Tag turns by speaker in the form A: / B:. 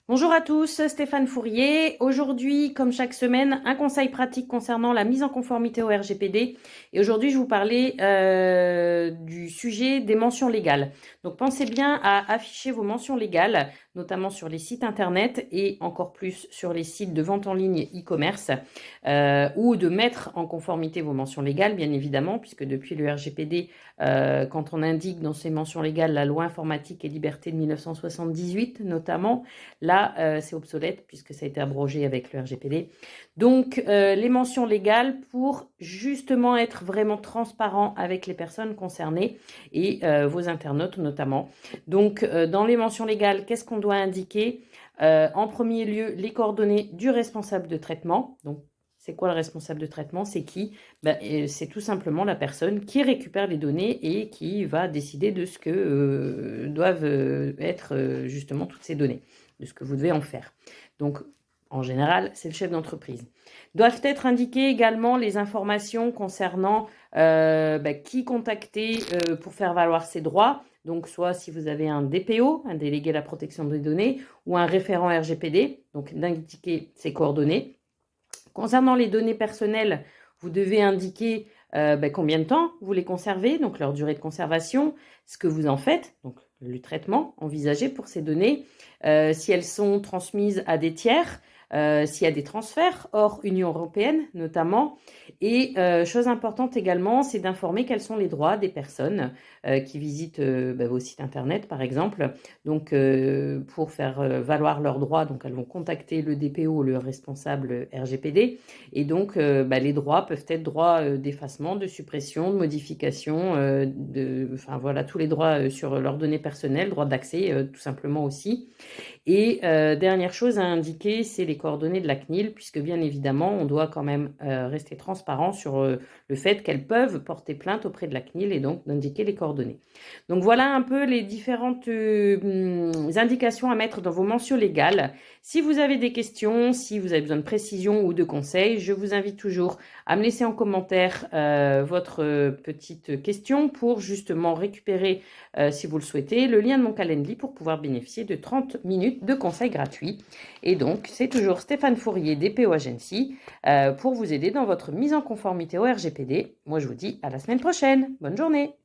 A: Bonjour à tous, Stéphane Fourier. Aujourd'hui, comme chaque semaine, un conseil pratique concernant la mise en conformité au RGPD. Et aujourd'hui, je vais vous parler du sujet des mentions légales. Donc, pensez bien à afficher vos mentions légales, notamment sur les sites internet et encore plus sur les sites de vente en ligne e-commerce, ou de mettre en conformité vos mentions légales, bien évidemment, puisque depuis le RGPD, quand on indique dans ces mentions légales la loi informatique et liberté de 1978 notamment, là, c'est obsolète puisque ça a été abrogé avec le RGPD. Donc, les mentions légales pour justement être vraiment transparent avec les personnes concernées et vos internautes notamment. Donc, dans les mentions légales, qu'est-ce qu'on doit indiquer? En premier lieu, les coordonnées du responsable de traitement. Donc, c'est quoi le responsable de traitement? C'est qui? C'est tout simplement la personne qui récupère les données et qui va décider de ce que doivent être justement toutes ces données, de ce que vous devez en faire. Donc, en général, c'est le chef d'entreprise. Doivent être indiquées également les informations concernant qui contacter pour faire valoir ses droits. Donc, soit si vous avez un DPO, un délégué à la protection des données, ou un référent RGPD, donc d'indiquer ses coordonnées. Concernant les données personnelles, vous devez indiquer combien de temps vous les conservez, donc leur durée de conservation, ce que vous en faites, donc le traitement envisagé pour ces données, si elles sont transmises à des tiers, s'il y a des transferts hors Union européenne notamment. Et chose importante également, c'est d'informer quels sont les droits des personnes qui visitent vos sites internet par exemple. Donc pour faire valoir leurs droits, donc elles vont contacter le DPO, le responsable RGPD. Et donc les droits peuvent être droits d'effacement, de suppression, de modification, enfin voilà, tous les droits sur leurs données personnelles, droit d'accès tout simplement aussi. Et dernière chose à indiquer, c'est les coordonnées de la CNIL, puisque bien évidemment, on doit quand même rester transparent sur le fait qu'elles peuvent porter plainte auprès de la CNIL et donc d'indiquer les coordonnées. Donc voilà un peu les différentes indications à mettre dans vos mentions légales. Si vous avez des questions, si vous avez besoin de précision ou de conseils, je vous invite toujours à me laisser en commentaire votre petite question pour justement récupérer, si vous le souhaitez, le lien de mon Calendly pour pouvoir bénéficier de 30 minutes de conseils gratuits. Et donc, c'est toujours Stéphane Fourier, DPO Agency, pour vous aider dans votre mise en conformité au RGPD. Moi, je vous dis à la semaine prochaine. Bonne journée!